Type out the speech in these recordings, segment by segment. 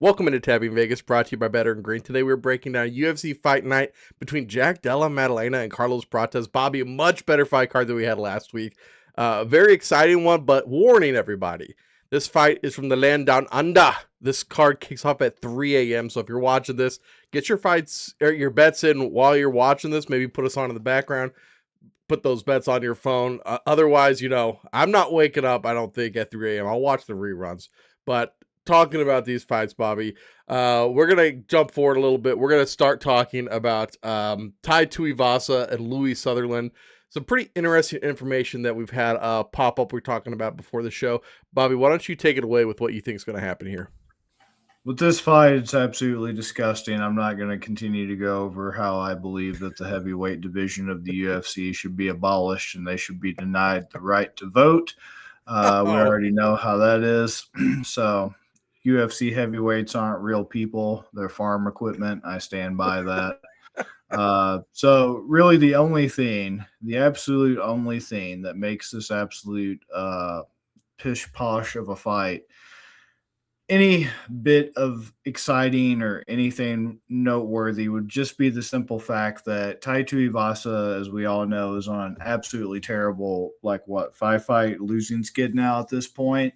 Welcome into Tapping Vegas, brought to you by Better and Green. Today we're breaking down UFC Fight Night between Della Maddalena and Carlos Prates. Bobby, a much better fight card than we had last week. Very exciting one, but warning everybody. This fight is from the land down under. This card kicks off at 3 a.m. So if you're watching this, get your fights or your bets in while you're watching this. Maybe put us on in the background. Put those bets on your phone. Otherwise, I'm not waking up, I don't think, at 3 a.m. I'll watch the reruns. But talking about these fights, Bobby, we're going to jump forward a little bit. We're going to start talking about Tai Tuivasa and Louis Sutherland. Some pretty interesting information that we've had pop up we're talking about before the show. Bobby, why don't you take it away with what you think is going to happen here? With this fight, it's absolutely disgusting. I'm not going to continue to go over how I believe that the heavyweight division of the UFC should be abolished and they should be denied the right to vote. We already know how that is. So UFC heavyweights aren't real people. They're farm equipment. I stand by that. So really the absolute only thing that makes this absolute pish posh of a fight any bit of exciting or anything noteworthy would just be the simple fact that Tai Tuivasa, as we all know, is on an absolutely terrible, 5-fight losing skid now at this point.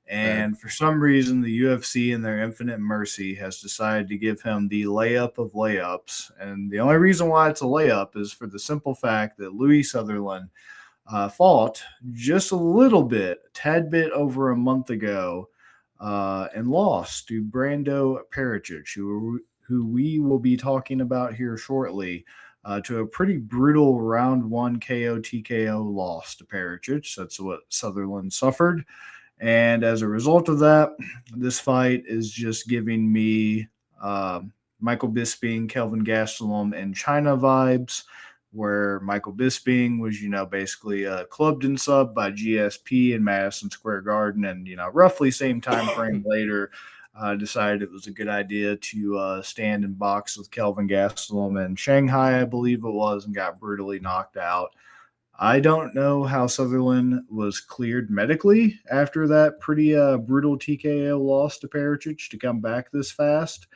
And for some reason, the UFC, in their infinite mercy, has decided to give him the layup of layups. And the only reason why it's a layup is for the simple fact that Louis Sutherland fought just a tad bit over a month ago, and lost to Brando Pericic, who we will be talking about here shortly, to a pretty brutal round 1 KO TKO loss to Pericic. That's what Sutherland suffered. And as a result of that, this fight is just giving me Michael Bisping, Kelvin Gastelum, and China vibes, where Michael Bisping was, basically clubbed and subbed by GSP in Madison Square Garden, and, roughly same time frame later, decided it was a good idea to stand and box with Kelvin Gastelum in Shanghai, I believe it was, and got brutally knocked out. I don't know how Sutherland was cleared medically after that pretty brutal TKO loss to Pericic to come back this fast.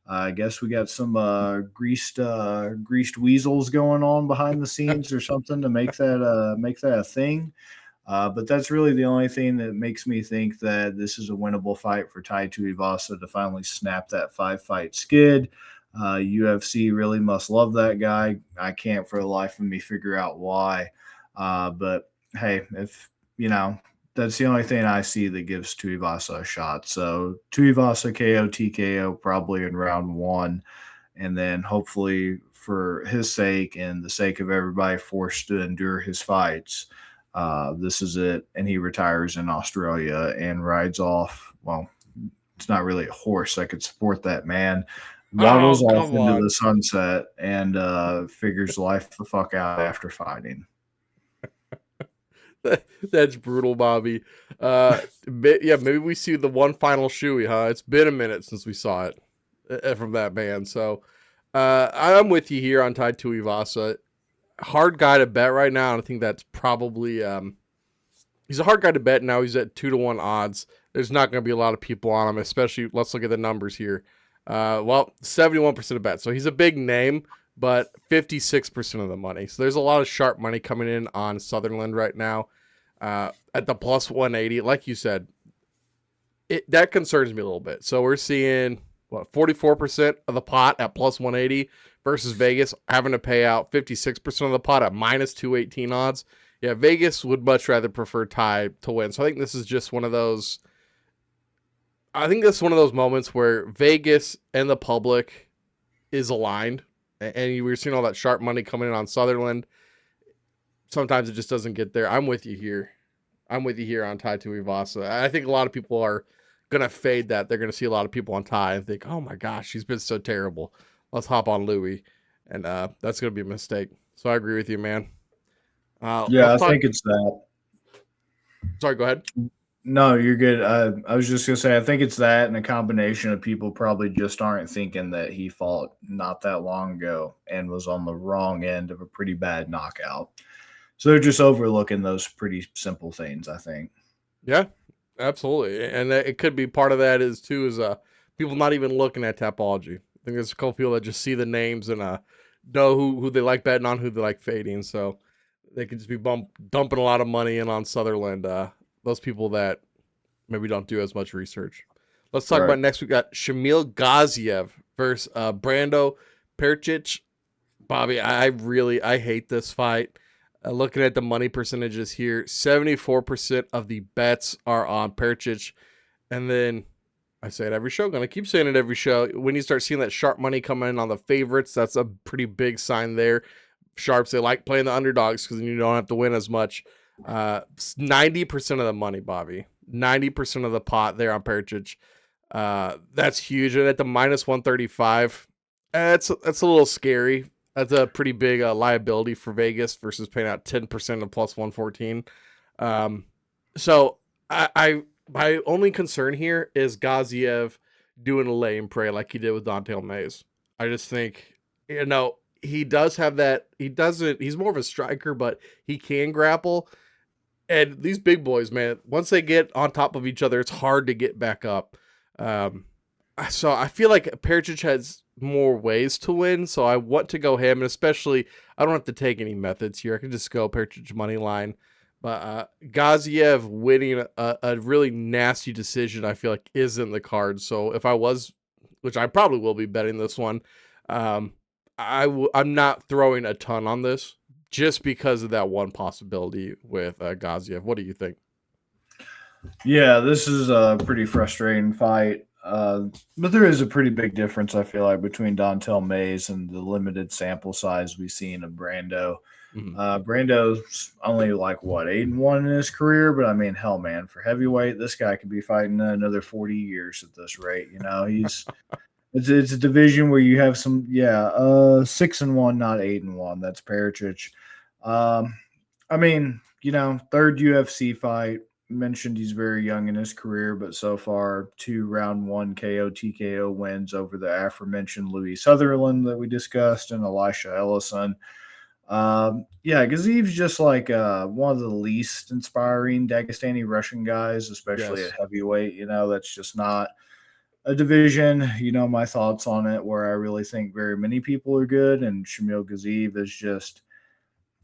I guess we got some greased weasels going on behind the scenes or something to make that a thing. But that's really the only thing that makes me think that this is a winnable fight for Tai Tuivasa to finally snap that 5-fight skid. UFC really must love that guy. I can't for the life of me figure out why. But hey, if that's the only thing I see that gives Tuivasa a shot. So Tuivasa KO TKO probably in round 1, and then hopefully for his sake and the sake of everybody forced to endure his fights, this is it, and he retires in Australia and rides off. Well, it's not really a horse that could support that man. Waddles off into the sunset and figures life the fuck out after fighting. That's brutal, Bobby. Maybe we see the one final shoey, huh? It's been a minute since we saw it from that man. So I'm with you here on Tai Tuivasa. Hard guy to bet right now, and I think that's probably he's a hard guy to bet now. He's at 2-1 odds. There's not going to be a lot of people on him, especially. Let's look at the numbers here. 71% of bets. So he's a big name, but 56% of the money. So there's a lot of sharp money coming in on Sutherland right now at the plus 180. Like you said, that concerns me a little bit. So we're seeing 44% of the pot at plus 180 versus Vegas having to pay out 56% of the pot at minus 218 odds. Yeah, Vegas would much rather prefer Tai to win. So I think this is just one of those. I think that's one of those moments where Vegas and the public is aligned. And we're seeing all that sharp money coming in on Sutherland. Sometimes it just doesn't get there. I'm with you here. I'm with you here on Tai Tuivasa. I think a lot of people are going to fade that. They're going to see a lot of people on Tai and think, oh my gosh, he's been so terrible. Let's hop on Louis. And that's going to be a mistake. So I agree with you, man. I think it's that. Sorry, go ahead. No, you're good. I was just going to say, I think it's that and a combination of people probably just aren't thinking that he fought not that long ago and was on the wrong end of a pretty bad knockout. So they're just overlooking those pretty simple things, I think. Yeah, absolutely. And it could be part of that is people not even looking at Tapology. I think there's a couple people that just see the names and know who they like betting on, who they like fading. So they could just be dumping a lot of money in on Sutherland. Those people that maybe don't do as much research. Let's talk Right. about next. We got Shamil Gaziev versus Brando Percic. Bobby, I hate this fight. Looking at the money percentages here, 74% of the bets are on Percic. And then I say it every show, gonna keep saying it every show. When you start seeing that sharp money come in on the favorites, that's a pretty big sign there. Sharps, they like playing the underdogs because you don't have to win as much. 90% of the money, Bobby. 90% of the pot there on Percic. That's huge. And at the minus 135, that's a little scary. That's a pretty big liability for Vegas versus paying out 10% of plus 114. So my only concern here is Gaziev doing a lay and pray like he did with Dante Mays. I just think, he does have that. He's more of a striker, but he can grapple. And these big boys, man, once they get on top of each other, it's hard to get back up. So I feel like Percic has more ways to win, so I want to go him, and especially I don't have to take any methods here. I can just go Percic money line. But Gaziev winning a really nasty decision, I feel like, is in the cards. So if I was, which I probably will be betting this one, I'm not throwing a ton on this just because of that one possibility with Gaziev. What do you think? Yeah, this is a pretty frustrating fight. But there is a pretty big difference, I feel like, between Dontel Mays and the limited sample size we've seen of Brando. Brando's only like 8-1 in his career, but I mean, hell, man, for heavyweight, this guy could be fighting another 40 years at this rate. It's a division where you have some 6-1, not 8-1. That's Pericic. I mean, third UFC fight. Mentioned he's very young in his career, but so far 2 round 1 KO TKO wins over the aforementioned Louis Sutherland that we discussed and Elisha Ellison. Gaziev's just like one of the least inspiring Dagestani Russian guys, especially at heavyweight. That's just not a division. My thoughts on it, where I really think very many people are good, and Shamil Gaziev is just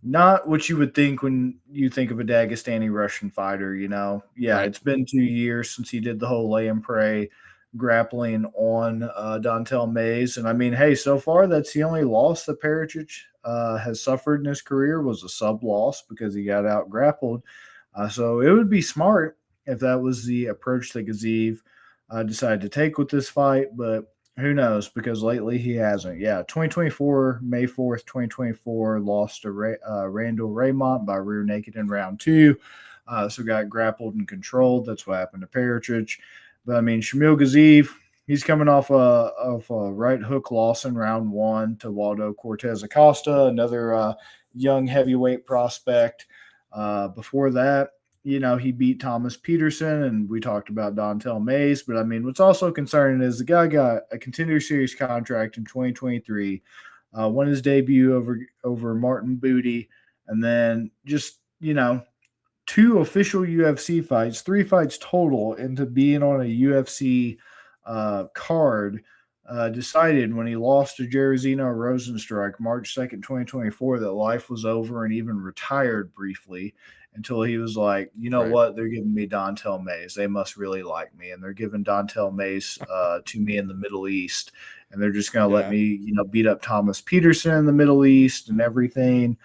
not what you would think when you think of a Dagestani Russian fighter. Right. It's been 2 years since he did the whole lay and pray grappling on Dontel Mays. And I mean, hey, so far that's the only loss that Pericic has suffered in his career, was a sub loss because he got out grappled. So it would be smart if that was the approach that Gaziev decided to take with this fight, but who knows, because lately he hasn't. 2024, May 4th, 2024, lost to Randall Raymont by rear naked in round 2. So got grappled and controlled. That's what happened to Pericic. But I mean, Shamil Gaziev, he's coming off a right hook loss in round 1 to Waldo Cortez Acosta, another young heavyweight prospect. Before that, he beat Thomas Peterson, and we talked about Dontel Mays. But I mean, what's also concerning is the guy got a Contender Series contract in 2023, won his debut over Martin Booty, and then just 2 official UFC fights, 3 fights total into being on a UFC card. Decided when he lost to Jairzinho Rosenstruck March 2nd, 2024, that life was over, and even retired briefly until he was like, what? They're giving me Dontel Mays. They must really like me, and they're giving Dontel Mays to me in the Middle East, and they're just going to let me, beat up Thomas Peterson in the Middle East and everything.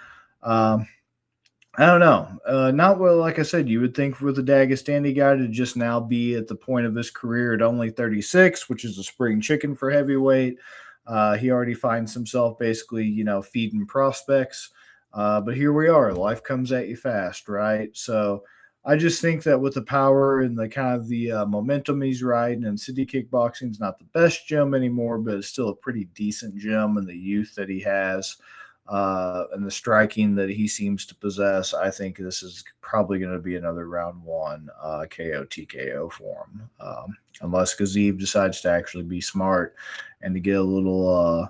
I don't know. Not what, like I said, you would think with a Dagestani guy to just now be at the point of his career at only 36, which is a spring chicken for heavyweight. He already finds himself basically, feeding prospects. But here we are. Life comes at you fast, right? So I just think that with the power and the kind of the momentum he's riding, and City Kickboxing is not the best gym anymore, but it's still a pretty decent gym, and the youth that he has and the striking that he seems to possess, I think this is probably going to be another round 1 KO TKO for him. Unless Gaziev decides to actually be smart and to get a little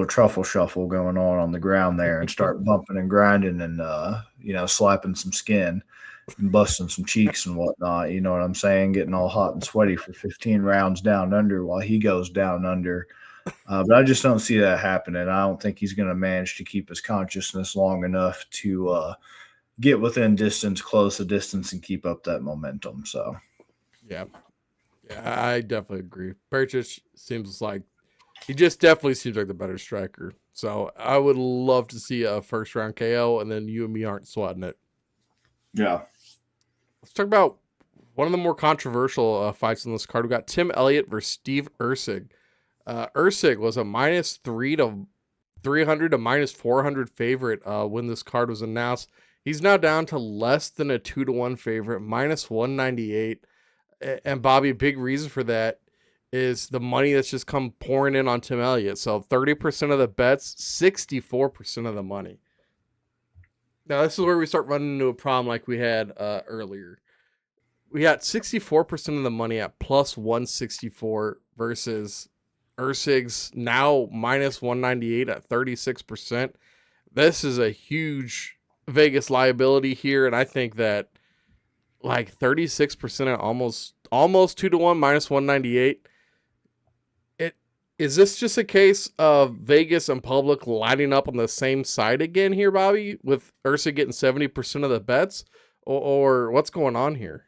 truffle shuffle going on the ground there and start bumping and grinding and slapping some skin and busting some cheeks and whatnot. You know what I'm saying? Getting all hot and sweaty for 15 rounds down under while he goes down under. But I just don't see that happening. I don't think he's going to manage to keep his consciousness long enough to get within close a distance, and keep up that momentum. So, yeah, I definitely agree. Prates seems like he just definitely seems like the better striker. So I would love to see a first round KO, and then you and me aren't sweating it. yeah. Let's talk about one of the more controversial fights on this card. We got Tim Elliott versus Steve Erceg. Erceg was a -300 to -400 favorite when this card was announced. He's now down to less than a 2-1 favorite, -198. And Bobby, a big reason for that is the money that's just come pouring in on Tim Elliott. So 30% of the bets, 64% of the money. Now, this is where we start running into a problem like we had earlier. We got 64% of the money at +164 versus Erceg's now -198 at 36%. This is a huge Vegas liability here, and I think that like 36% at almost 2-1 -198. Is this just a case of Vegas and public lining up on the same side again here, Bobby, with Erceg getting 70% of the bets, or what's going on here?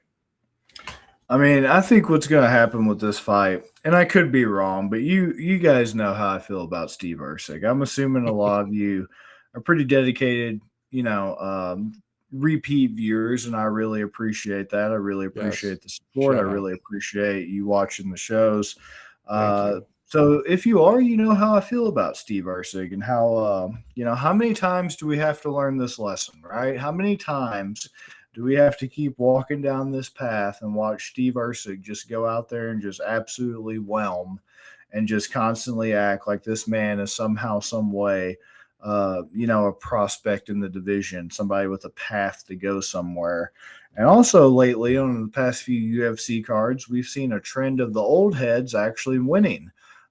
I mean, I think what's going to happen with this fight, and I could be wrong, but you guys know how I feel about Steve Erceg. I'm assuming a lot of you are pretty dedicated, repeat viewers, and I really appreciate that. I really appreciate the support. I really appreciate you watching the shows. So if you are, you know how I feel about Steve Erceg, and how, how many times do we have to learn this lesson, right? How many times do we have to keep walking down this path and watch Steve Erceg just go out there and just absolutely whelm and just constantly act like this man is somehow, some way, a prospect in the division, somebody with a path to go somewhere. And also lately, on the past few UFC cards, we've seen a trend of the old heads actually winning.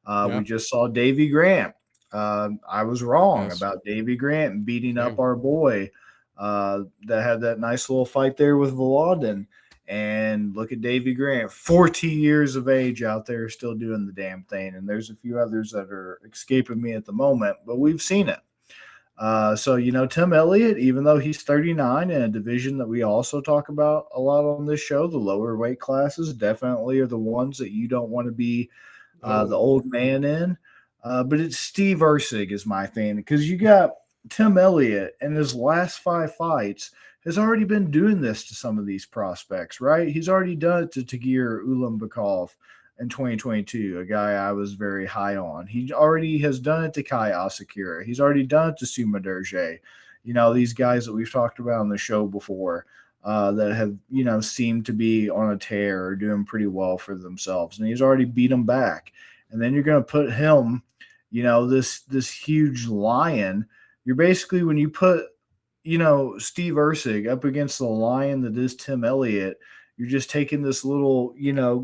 We just saw Davey Grant. I was wrong about Davey Grant beating up our boy that had that nice little fight there with Volodin. And look at Davey Grant, 40 years of age out there still doing the damn thing. And there's a few others that are escaping me at the moment, but we've seen it. So, Tim Elliott, even though he's 39 in a division that we also talk about a lot on this show, the lower weight classes definitely are the ones that you don't want to be the old man in. But it's Steve Erceg is my thing, because you got Tim Elliott in his last 5 fights has already been doing this to some of these prospects, right? He's already done it to Tagir Ulanbekov in 2022, a guy I was very high on. He already has done it to Kai Asakura. He's already done it to Suma Derje. These guys that we've talked about on the show before that have, seemed to be on a tear or doing pretty well for themselves. And he's already beat them back. And then you're going to put him, this huge lion. You're basically, when you put, Steve Erceg up against the lion that is Tim Elliott, you're just taking this little,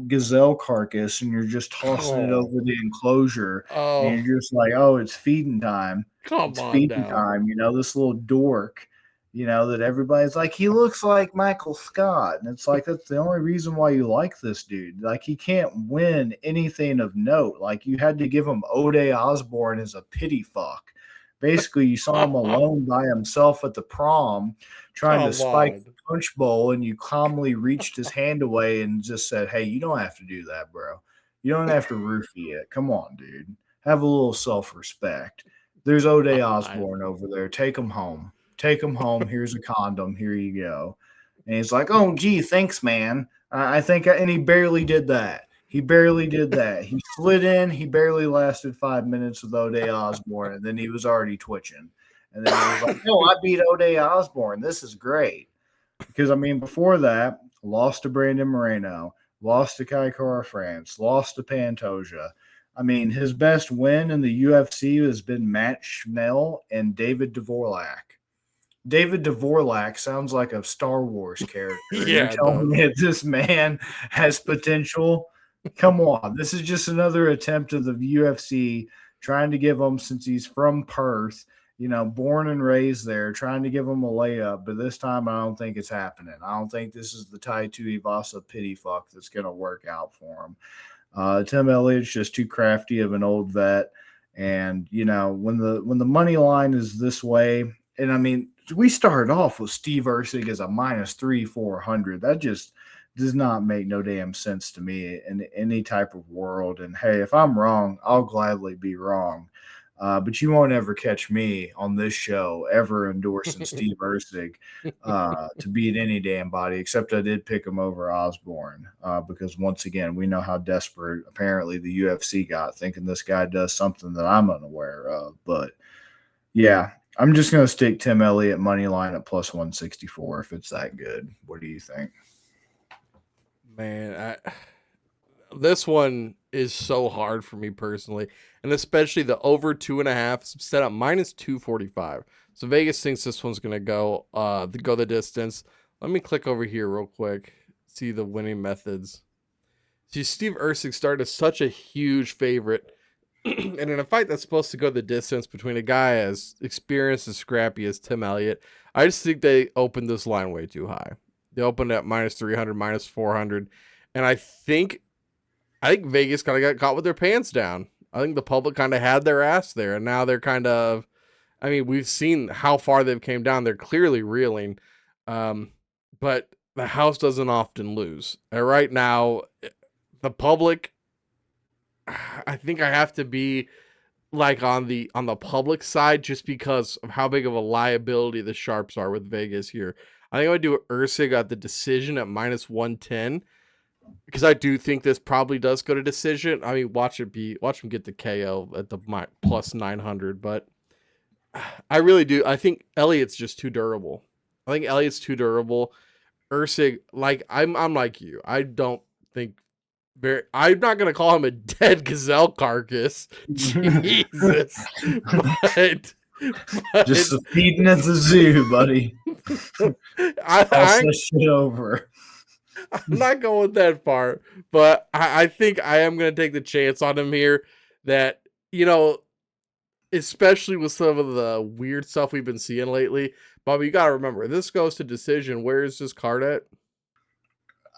gazelle carcass and you're just tossing it over the enclosure. And you're just like, oh, it's feeding time. It's feeding time. This little dork, that everybody's like, he looks like Michael Scott. And it's like, that's the only reason why you like this dude. Like, he can't win anything of note. Like, you had to give him O'Day Osborne as a pity fuck. Basically, you saw him alone by himself at the prom trying to spike the punch bowl, and you calmly reached his hand away and just said, hey, you don't have to do that, bro. You don't have to roofie it. Come on, dude. Have a little self-respect. There's O'Day Osborne over there. Take him home. Take him home. Here's a condom. Here you go. And he's like, oh, gee, thanks, man. And he barely did that. He barely did that. He slid in. He barely lasted 5 minutes with O'Day Osborne, and then he was already twitching. And then he was like, no, I beat O'Day Osborne. This is great. Because, before that, lost to Brandon Moreno, lost to Kai Kara France, lost to Pantoja. His best win in the UFC has been Matt Schnell and David Dvorak. David Dvorak sounds like a Star Wars character. You're telling me that this man has potential? Come on. This is just another attempt of the UFC trying to give him, since he's from Perth, born and raised there, trying to give him a layup, but this time I don't think it's happening. I don't think this is the Tai Tuivasa pity fuck that's going to work out for him. Tim Elliott's just too crafty of an old vet, and when the money line is this way, and I mean we started off with Steve Ursig as a -3,400. That just does not make no damn sense to me in any type of world. And hey, if I'm wrong, I'll gladly be wrong. But you won't ever catch me on this show ever endorsing Steve Ursig to beat any damn body, except I did pick him over Osborne because, once again, we know how desperate apparently the UFC got, thinking this guy does something that I'm unaware of. But, yeah, I'm just going to stick Tim Elliott money line at +164 if it's that good. What do you think? Man, this one is so hard for me personally, and especially the over 2.5 set up -245. So Vegas thinks this one's gonna go the distance. Let me click over here real quick, see the winning methods. See, Steve Ursig started as such a huge favorite, and in a fight that's supposed to go the distance between a guy as experienced and scrappy as Tim Elliott, I just think they opened this line way too high. They opened at -300, -400, and I think Vegas kind of got caught with their pants down. I think the public kind of had their ass there, and now they're kind of, I mean, we've seen how far they've came down. They're clearly reeling, but the house doesn't often lose. And right now, the public, I think I have to be like on the public side just because of how big of a liability the sharps are with Vegas here. I think I would do Ursig at the decision at -110 because I do think this probably does go to decision. I mean, watch him get the KO at the +900, but I really do. I think Elliott's just too durable. I think Elliott's too durable. Ursig, like I'm like you. I don't think I'm not gonna call him a dead gazelle carcass. Jesus, but just feeding at the zoo, buddy. I that shit over. I'm not going that far, but I think I am going to take the chance on him here that, especially with some of the weird stuff we've been seeing lately. Bobby, you got to remember, this goes to decision. Where is this card at?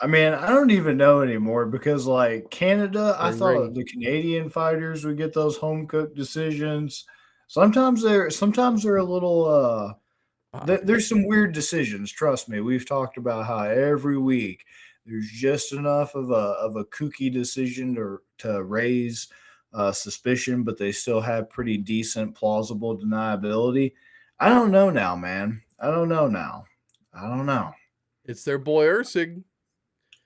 I mean, I don't even know anymore because, like, Canada, I thought the Canadian fighters would get those home cooked decisions. Sometimes they're a little there's some weird decisions. Trust me. We've talked about how every week there's just enough of a kooky decision to raise suspicion, but they still have pretty decent, plausible deniability. I don't know now, man. I don't know. It's their boy Ursig.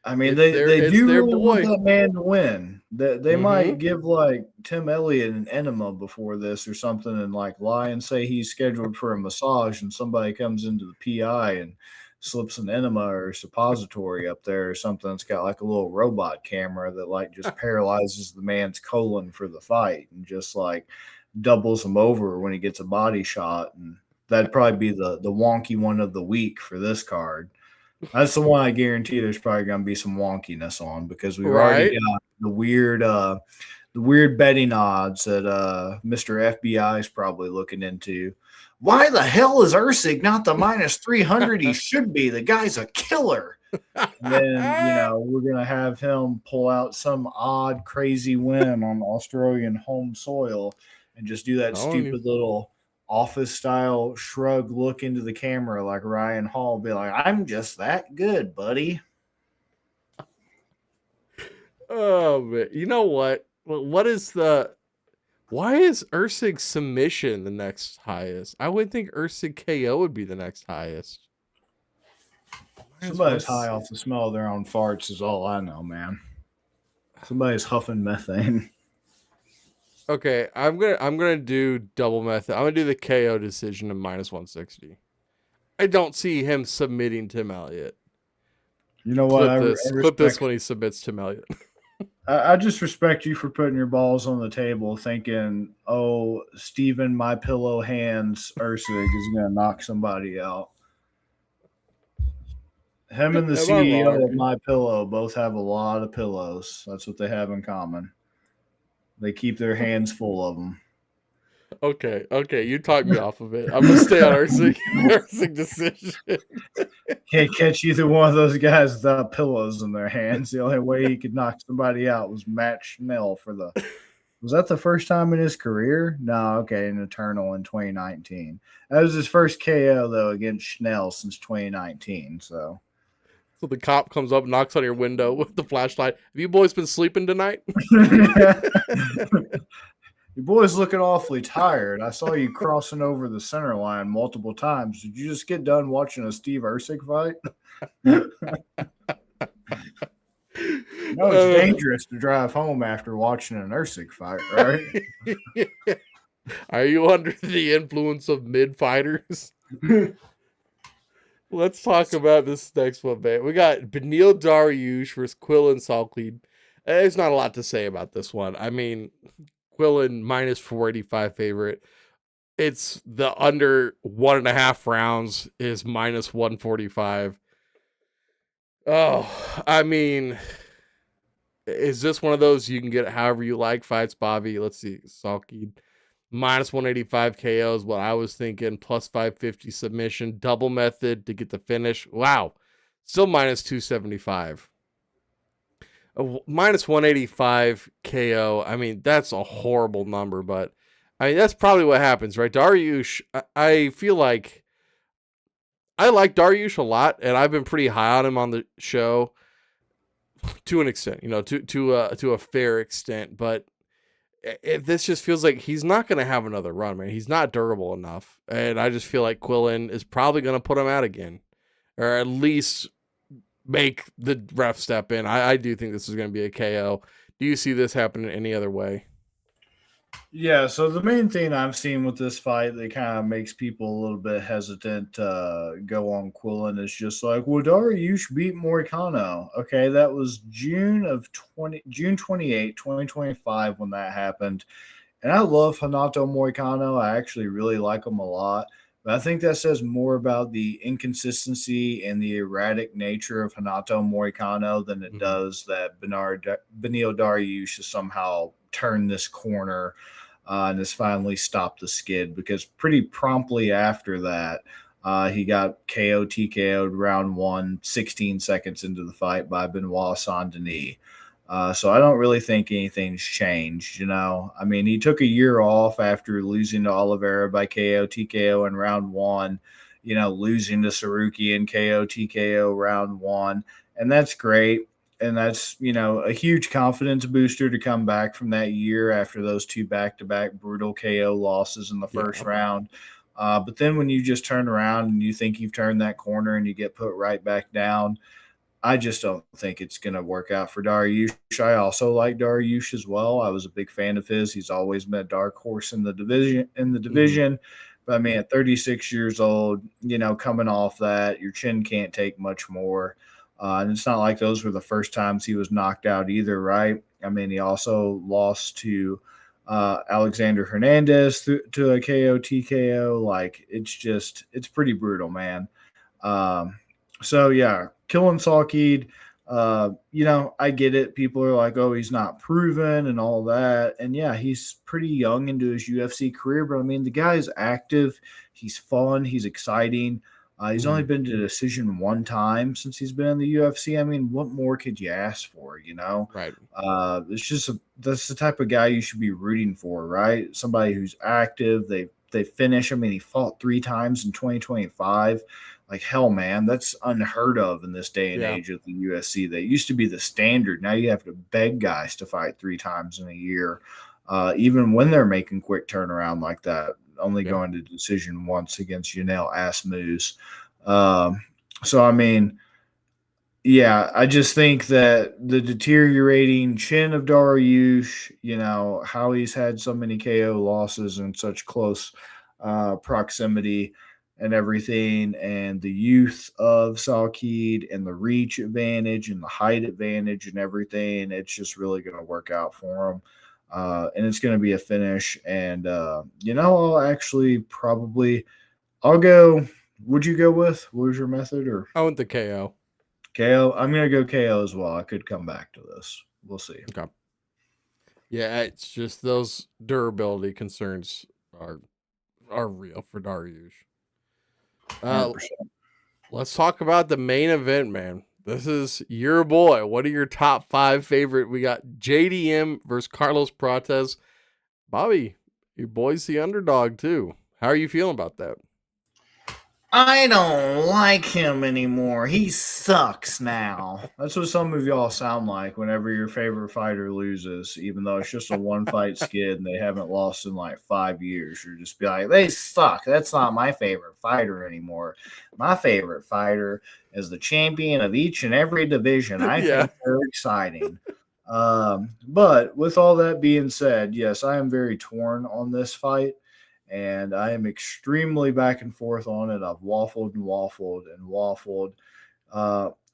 I mean, they do really want that man to win. They might give like Tim Elliott an enema before this or something, and like lie and say he's scheduled for a massage, and somebody comes into the PI and slips an enema or suppository up there or something. It's got like a little robot camera that like just paralyzes the man's colon for the fight and just like doubles him over when he gets a body shot. And that'd probably be the wonky one of the week for this card. That's the one I guarantee there's probably going to be some wonkiness on because we've already got the weird betting odds that Mr. FBI is probably looking into. Why the hell is Ursig not the -300 he should be? The guy's a killer. And then, we're going to have him pull out some odd, crazy win on Australian home soil and just do that stupid little office style shrug look into the camera like Ryan Hall, be like, I'm just that good, buddy. Oh man, you know what? Why is Ursig's submission the next highest? I would think Ursig KO would be the next highest. Somebody's high off the smell of their own farts is all I know, man. Somebody's huffing methane. Okay, I'm gonna do double method. I'm gonna do the KO decision of -160. I don't see him submitting Tim Elliott. You know what? Clip this when he submits Tim Elliott. I just respect you for putting your balls on the table, thinking, "Oh, Steven, my pillow hands, Ursig is gonna knock somebody out." Him and the CEO of My Pillow both have a lot of pillows. That's what they have in common. They keep their hands full of them. Okay, you talked me off of it. I'm gonna stay on Usyk decision. Can't catch either one of those guys without pillows in their hands. The only way he could knock somebody out was Matt Schnell for the. Was that the first time in his career? No, okay, an Eternal in 2019. That was his first KO though against Schnell since 2019. So So the cop comes up, knocks on your window with the flashlight. Have you boys been sleeping tonight? your boy's looking awfully tired. I saw you crossing over the center line multiple times. Did you just get done watching a Steve Usyk fight? No, it's dangerous to drive home after watching an Usyk fight, right? Are you under the influence of mid fighters? Let's talk about this next one, man. We got Beneil Dariush versus Quillan Salkleed. There's not a lot to say about this one. I mean, Quillan minus 485 favorite. It's the under 1.5 rounds is minus 145. Oh, I mean, is this one of those you can get however you like fights, Bobby? Let's see. Salkleed minus 185 KO is what I was thinking. Plus 550 submission. Double method to get the finish. Wow. Still minus 275. Minus 185 KO. I mean, that's a horrible number, but I mean, that's probably what happens, right? Dariush, I feel like I like Dariush a lot, and I've been pretty high on him on the show to an extent, to a fair extent, but this just feels like he's not going to have another run, man. He's not durable enough. And I just feel like Quillan is probably going to put him out again, or at least make the ref step in. I do think this is going to be a KO. Do you see this happening any other way? Yeah, so the main thing I've seen with this fight that kind of makes people a little bit hesitant to go on Quillan is just like, well, Dariush beat Moicano. Okay, that was June 28, 2025 when that happened. And I love Hanato Moicano. I actually really like him a lot. But I think that says more about the inconsistency and the erratic nature of Hanato Moicano than it does that Beneil Dariush has somehow turned this corner and has finally stopped the skid, because pretty promptly after that, he got TKO'd round 1, 16 seconds into the fight by Benoit Saint-Denis. So I don't really think anything's changed, I mean, he took a year off after losing to Oliveira by TKO in round 1, losing to Saruki in TKO round 1. And that's great. And that's, a huge confidence booster to come back from that year after those 2 back-to-back brutal KO losses in the first round. But then when you just turn around and you think you've turned that corner and you get put right back down, I just don't think it's going to work out for Dariush. I also like Dariush as well. I was a big fan of his. He's always been a dark horse in the division. But I mean, at 36 years old, coming off that, your chin can't take much more. And it's not like those were the first times he was knocked out either, right? I mean, he also lost to Alexander Hernandez to a TKO. Like, it's pretty brutal, man. So, yeah, killing Salkleed, I get it. People are like, oh, he's not proven and all that. And, yeah, he's pretty young into his UFC career. But, I mean, the guy is active. He's fun. He's exciting. He's only been to decision 1 time since he's been in the UFC. I mean, what more could you ask for, Right. It's just that's the type of guy you should be rooting for, right? Somebody who's active. They finish. I mean, he fought 3 times in 2025. Like, hell, man, that's unheard of in this day and age of the UFC. That used to be the standard. Now you have to beg guys to fight 3 times in a year, even when they're making quick turnaround like that. Only going to decision once against Yanel Asmus. So, I mean, yeah, I just think that the deteriorating chin of Dariush, how he's had so many KO losses in such close proximity and everything, and the youth of Salkleed and the reach advantage and the height advantage and everything, it's just really going to work out for him. And it's going to be a finish. And, I'll actually I'll go. Would you go with? What was your method? Or I went the KO. KO? I'm going to go KO as well. I could come back to this. We'll see. Okay. Yeah, it's just those durability concerns are real for Dariush. 100%. Let's talk about the main event, man. This is your boy. What are your top 5 favorite? We got JDM versus Carlos Prates. Bobby, your boy's the underdog too. How are you feeling about that? I don't like him anymore. He sucks now. That's what some of y'all sound like whenever your favorite fighter loses, even though it's just a one fight skid and they haven't lost in like 5 years. You're just be like, they suck. That's not my favorite fighter anymore. My favorite fighter is the champion of each and every division. I think they're exciting. But with all that being said, yes, I am very torn on this fight. And I am extremely back and forth on it. I've waffled and waffled and waffled.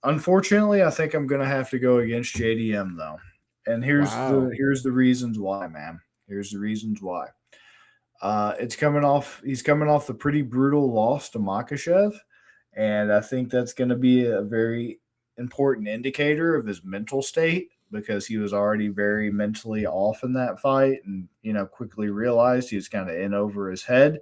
Unfortunately, I think I'm going to have to go against JDM though, and here's the reasons why, man. Here's the reasons why. He's coming off the pretty brutal loss to Makhachev, and I think that's going to be a very important indicator of his mental state, because he was already very mentally off in that fight and, quickly realized he was kind of in over his head.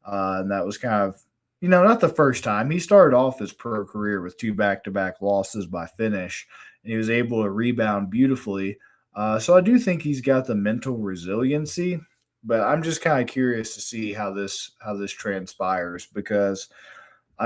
And that was kind of, not the first time. He started off his pro career with 2 back-to-back losses by finish, and he was able to rebound beautifully. So I do think he's got the mental resiliency, but I'm just kind of curious to see how this transpires, because,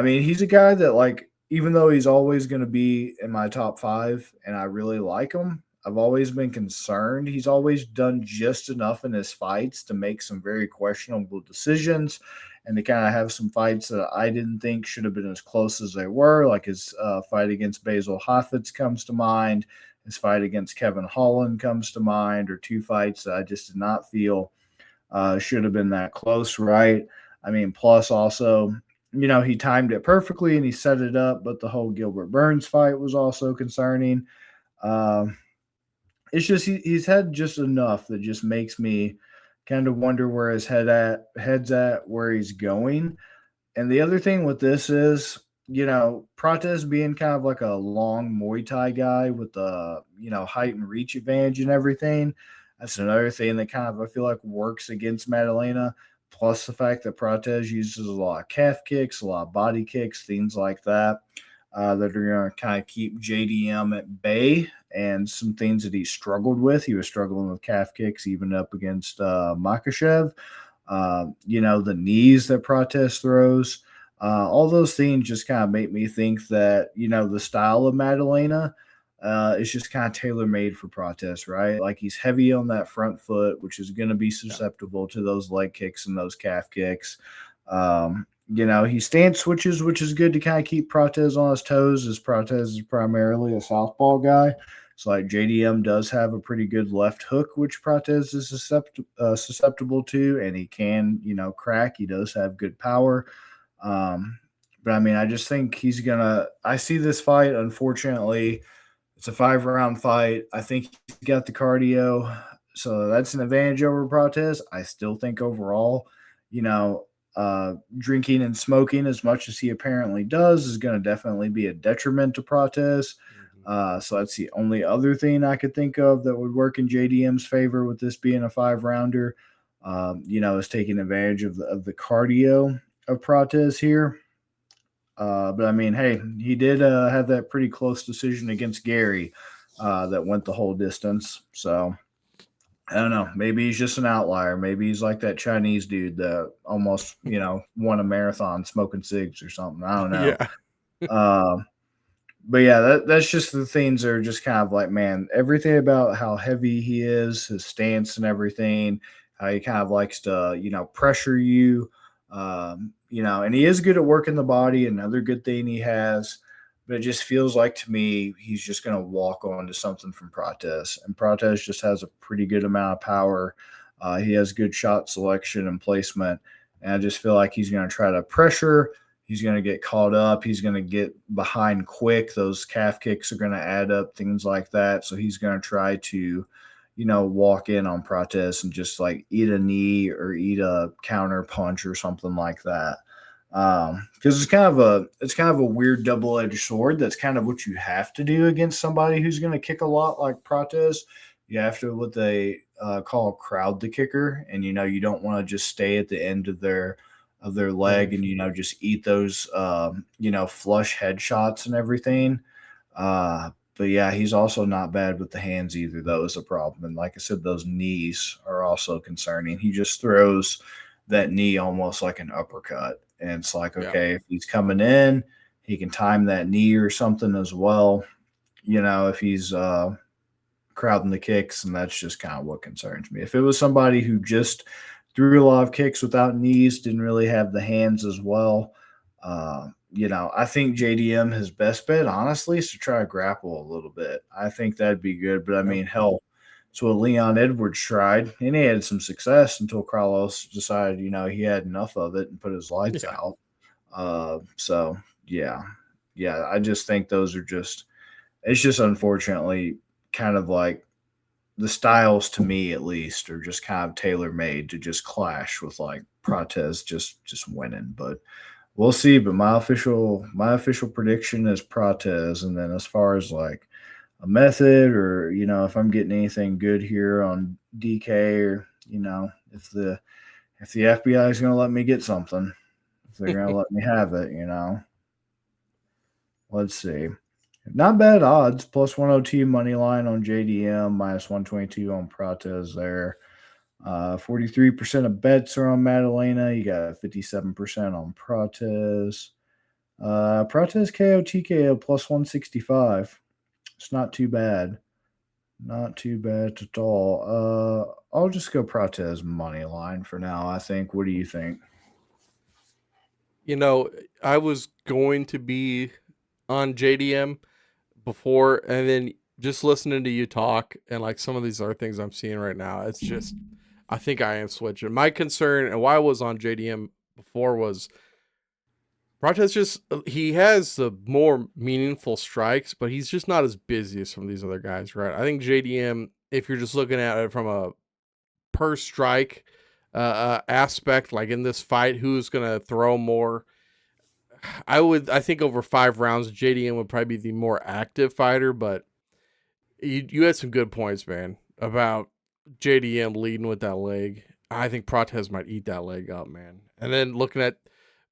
he's a guy that, even though he's always going to be in my top 5 and I really like him, I've always been concerned. He's always done just enough in his fights to make some very questionable decisions and to kind of have some fights that I didn't think should have been as close as they were, like his fight against Basil Hafitz comes to mind. His fight against Kevin Holland comes to mind, or 2 fights that I just did not feel should have been that close, right? Plus also, he timed it perfectly and he set it up, but the whole Gilbert Burns fight was also concerning. It's just he's had just enough that just makes me kind of wonder where his head's at, where he's going. And the other thing with this is, Prates being kind of like a long Muay Thai guy with the, height and reach advantage and everything. That's another thing that kind of, I feel like, works against Maddalena. Plus the fact that Prates uses a lot of calf kicks, a lot of body kicks, things like that, that are going to kind of keep JDM at bay, and some things that he struggled with. He was struggling with calf kicks even up against Makhachev. The knees that Prates throws, all those things just kind of make me think that, the style of Maddalena is just kind of tailor-made for Prates, right? Like, he's heavy on that front foot, which is going to be susceptible to those leg kicks and those calf kicks. He stance switches, which is good to kind of keep Prates on his toes, as Prates is primarily a southpaw guy. So, JDM does have a pretty good left hook, which Prates is susceptible to, and he can, crack. He does have good power. But, I just think I see this fight, unfortunately, it's a 5-round fight. I think he's got the cardio, so that's an advantage over Prates. I still think overall, drinking and smoking as much as he apparently does is going to definitely be a detriment to Prates. So that's the only other thing I could think of that would work in JDM's favor with this being a 5-rounder, is taking advantage of the cardio of Prates here. But hey, he did have that pretty close decision against Gary that went the whole distance. So I don't know. Maybe he's just an outlier. Maybe he's like that Chinese dude that almost, won a marathon smoking cigs or something. I don't know. Yeah. But yeah, that's just the things that are just kind of like, man, everything about how heavy he is, his stance and everything, how he kind of likes to, pressure you, and he is good at working the body. Another good thing he has, but it just feels like to me he's just going to walk on to something from Prates. And Prates just has a pretty good amount of power. He has good shot selection and placement. And I just feel like he's going to try to pressure. He's going to get caught up. He's going to get behind quick. Those calf kicks are going to add up, things like that. So he's going to try to, walk in on Prates and just like eat a knee or eat a counter punch or something like that. Because it's kind of a weird double-edged sword. That's kind of what you have to do against somebody who's going to kick a lot like Prates. You have to, with a call crowd the kicker, and you don't want to just stay at the end of their leg Mhm. and just eat those flush headshots and everything. But yeah, he's also not bad with the hands either. That was a problem. And like I said, those knees are also concerning. He just throws that knee almost like an uppercut. And it's like, Yeah. okay, if he's coming in, he can time that knee or something as well. If he's crowding the kicks, and that's just kind of what concerns me. If it was somebody who just threw a lot of kicks without knees, didn't really have the hands as well, I think JDM, his best bet, honestly, is to try to grapple a little bit. I think that'd be good. But I Yeah. mean, hell, it's what Leon Edwards tried, and he had some success until Carlos decided, he had enough of it and put his lights Yeah. out. So yeah, I just think those are it's just unfortunately kind of like the styles, to me at least, are just kind of tailor made to just clash with like Prates just winning. But we'll see. But my official prediction is Prates. And then as far as like a method, or if I'm getting anything good here on DK, or if the FBI is going to let me get something, if they're going to let me have it, let's see. Not bad odds. Plus 102 money line on JDM, minus 122 on Prates there. 43% of bets are on Maddalena. You got 57% on Prates. Prates KO TKO plus 165. It's not too bad. Not too bad at all. I'll just go Prates money line for now, I think. What do you think? You know, I was going to be on JDM before, and then just listening to you talk and like some of these other things I'm seeing right now, it's just I think I am switching. My concern and why I was on JDM before was Prates just he has the more meaningful strikes, but he's just not as busy as some of these other guys, right? I think JDM, if you're just looking at it from a per strike aspect, like in this fight, who's gonna throw more? I think over 5 rounds, JDM would probably be the more active fighter, but you had some good points, man, about JDM leading with that leg. I think Prates might eat that leg up, man. And then looking at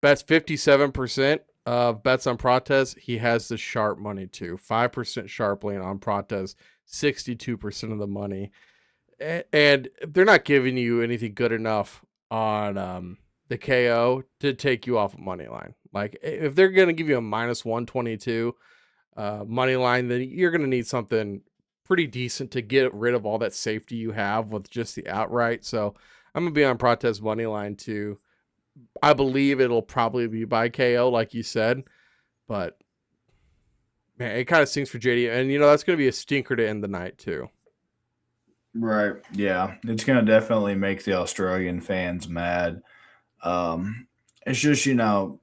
bets, 57% of bets on Prates, he has the sharp money too. 5% sharp lane on Prates, 62% of the money. And they're not giving you anything good enough on the KO to take you off of money line. Like if they're gonna give you a minus 122 money line, then you're gonna need something pretty decent to get rid of all that safety you have with just the outright. So I'm gonna be on Prates money line too. I believe it'll probably be by KO, like you said, but man, it kind of stinks for JD, and that's gonna be a stinker to end the night too. Right. Yeah. It's going to definitely make the Australian fans mad. Um, it's just,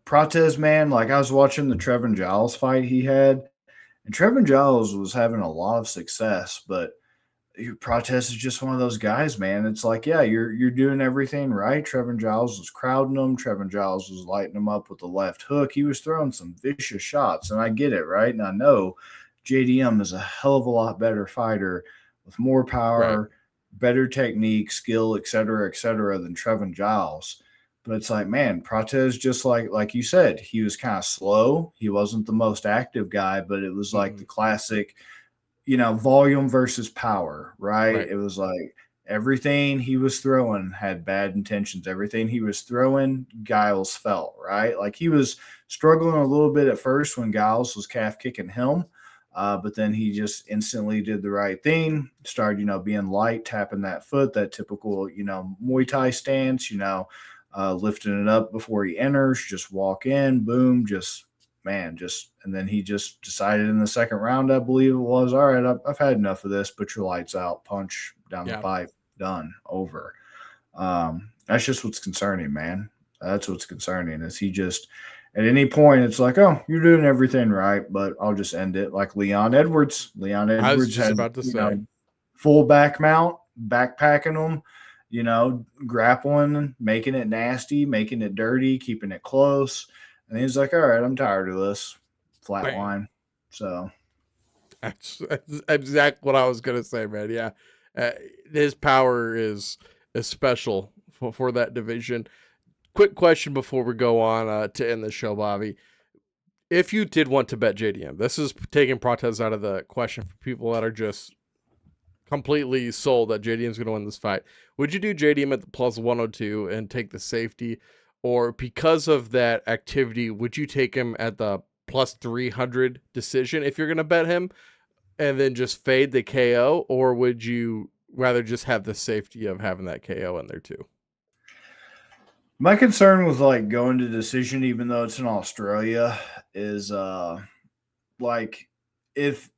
Prates, man, like I was watching the Trevin Giles fight he had, and Trevin Giles was having a lot of success, but Prates is just one of those guys, man. It's like, yeah, you're doing everything right. Trevin Giles was crowding him. Trevin Giles was lighting him up with the left hook. He was throwing some vicious shots, and I get it, right? And I know JDM is a hell of a lot better fighter with more Right. power, better technique, skill, et cetera, than Trevin Giles. But it's like, man, Prates, just like you said, he was kind of slow. He wasn't the most active guy, but it was like Mm-hmm. the classic, volume versus power, right? Right. It was like everything he was throwing had bad intentions. Everything he was throwing, Giles felt, right? Like he was struggling a little bit at first when Giles was calf kicking him. But then he just instantly did the right thing, started, being light, tapping that foot, that typical, Muay Thai stance, lifting it up before he enters, just walk in, boom, just man, and then he just decided in the second round, I believe it was, all right, I've had enough of this. Put your lights out, punch down the Yeah. pipe, done, over. That's just what's concerning, man. That's what's concerning is he just at any point it's like, oh, you're doing everything right, but I'll just end it like Leon Edwards. Leon I was Edwards just had, about to say. full back mount, backpacking them, grappling, making it nasty, making it dirty, keeping it close. And he's like, all right, I'm tired of this flat Bam. line. So, That's exactly what I was gonna say, man. Yeah, Uh, his power is special for that division. Quick question before we go on to end the show, Bobby. If you did want to bet JDM, this is taking Prates out of the question for people that are just completely sold that JDM's going to win this fight. Would you do JDM at the plus 102 and take the safety? Or because of that activity, would you take him at the plus 300 decision if you're going to bet him and then just fade the KO? Or would you rather just have the safety of having that KO in there too? My concern with like going to decision, even though it's in Australia, is like if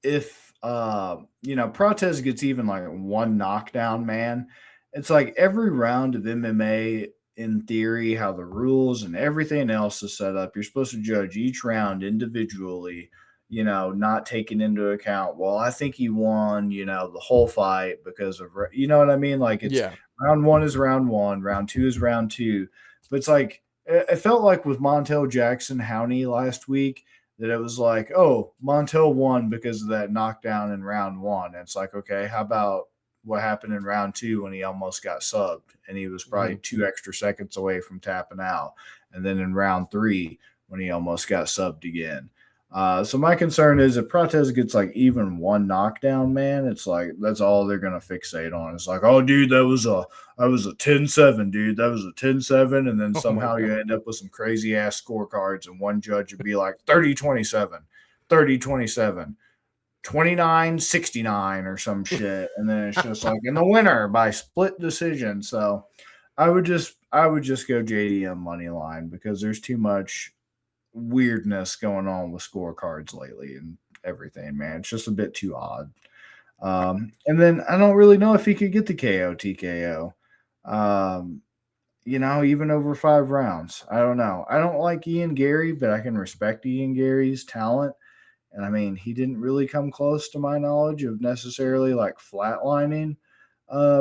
Prates gets even like one knockdown, man, it's like every round of MMA in theory, how the rules and everything else is set up, you're supposed to judge each round individually, not taking into account, well, I think he won, the whole fight because of, you know what I mean? Like it's round one is round one, round two is round two. But it's like, it felt like with Montel Jackson Howney last week that it was like, oh, Montel won because of that knockdown in round one. And it's like, okay, how about what happened in round two when he almost got subbed and he was probably 2 extra seconds away from tapping out? And then in round three when he almost got subbed again. So my concern is if Prates gets like even one knockdown, man, it's like that's all they're gonna fixate on. It's like, oh, dude, that was a 10-7, dude. That was a 10-7. And then somehow you end up with some crazy ass scorecards, and one judge would be like 30-27, 30-27, 29-69 or some shit. And then it's just like in the winner by split decision. So I would just go JDM money line because there's too much weirdness going on with scorecards lately and everything, man. It's just a bit too odd. And then I don't really know if he could get the KO TKO. Even over 5 rounds. I don't know. I don't like Ian Gary, but I can respect Ian Gary's talent. And I mean, he didn't really come close to my knowledge of necessarily like flatlining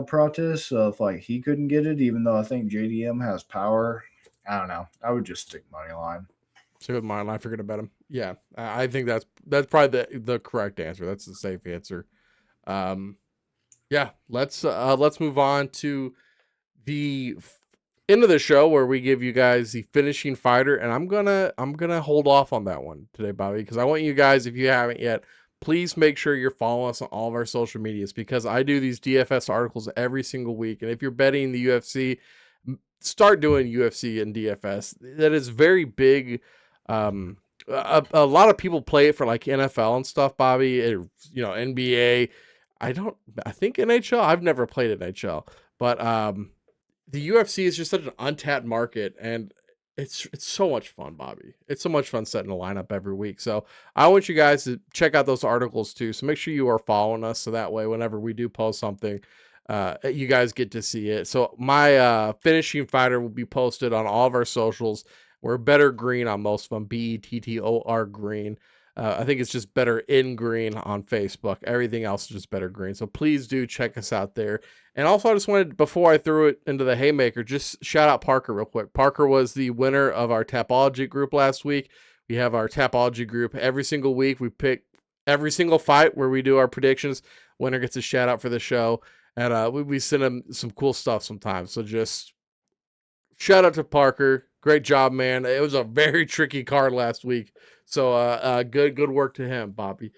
Prates. So if like he couldn't get it, even though I think JDM has power, I don't know. I would just stick money line. So with mine, I forget about him. Yeah, I think that's probably the correct answer. That's the safe answer. Yeah, let's move on to the end of the show where we give you guys the finishing fighter, and I'm gonna hold off on that one today, Bobby, because I want you guys, if you haven't yet, please make sure you're following us on all of our social medias because I do these DFS articles every single week, and if you're betting the UFC, start doing UFC and DFS. That is very big. A lot of people play it for like NFL and stuff, Bobby. NBA. I think NHL. I've never played NHL, but the UFC is just such an untapped market, and it's so much fun, Bobby. It's so much fun setting a lineup every week. So I want you guys to check out those articles too. So make sure you are following us, so that way whenever we do post something, you guys get to see it. So my finishing fighter will be posted on all of our socials. We're Better Green on most of them, BETTOR Green. I think it's just Better in Green on Facebook. Everything else is just Better Green. So please do check us out there. And also, I just wanted, before I threw it into the haymaker, just shout out Parker real quick. Parker was the winner of our Tapology group last week. We have our Tapology group every single week. We pick every single fight where we do our predictions. Winner gets a shout out for the show. And we send him some cool stuff sometimes. So just shout out to Parker. Great job, man. It was a very tricky card last week. So good work to him, Bobby.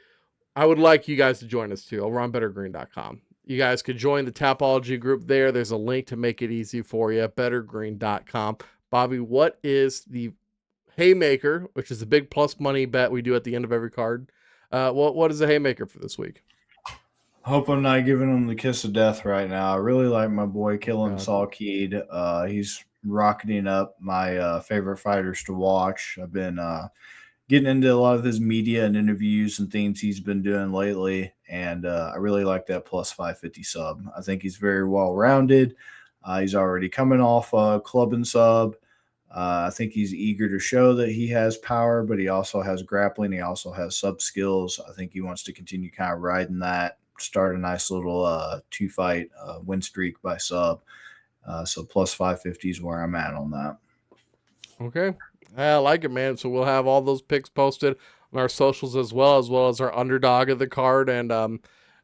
I would like you guys to join us too over on bettergreen.com. You guys could join the Tapology group there. There's a link to make it easy for you, bettergreen.com. Bobby, what is the haymaker, which is a big plus money bet we do at the end of every card? What is the haymaker for this week? Hope I'm not giving him the kiss of death right now. I really like my boy Killing Saul Keed. He's rocketing up my favorite fighters to watch. I've been getting into a lot of his media and interviews and things he's been doing lately, and I really like that plus 550 sub. I think he's very well-rounded. He's already coming off a club and sub. I think he's eager to show that he has power, but he also has grappling. He also has sub skills. I think he wants to continue kind of riding that, start a nice little 2-fight win streak by sub. So plus 550 is where I'm at on that. Okay. I like it, man. So we'll have all those picks posted on our socials as well as our underdog of the card. And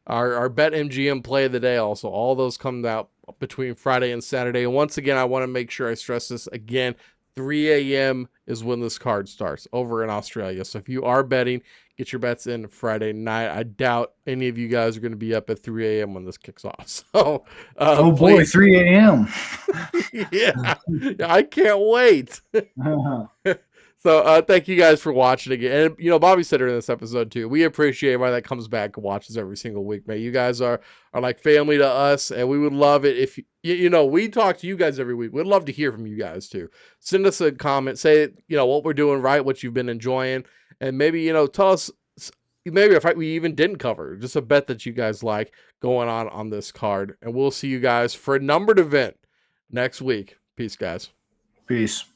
our Bet MGM play of the day. Also, all those come out between Friday and Saturday. And once again, I want to make sure I stress this again. 3 a.m. is when this card starts over in Australia. So if you are betting, get your bets in Friday night. I doubt any of you guys are going to be up at 3 a.m. when this kicks off. So, oh boy, please. 3 a.m. Yeah, I can't wait. So thank you guys for watching again. And, Bobby said it in this episode too. We appreciate everybody that comes back and watches every single week, man. You guys are like family to us, and we would love it if, we talk to you guys every week. We'd love to hear from you guys too. Send us a comment, say, what we're doing right, what you've been enjoying, and maybe, tell us maybe a fight we even didn't cover, just a bet that you guys like going on this card. And we'll see you guys for a numbered event next week. Peace, guys. Peace.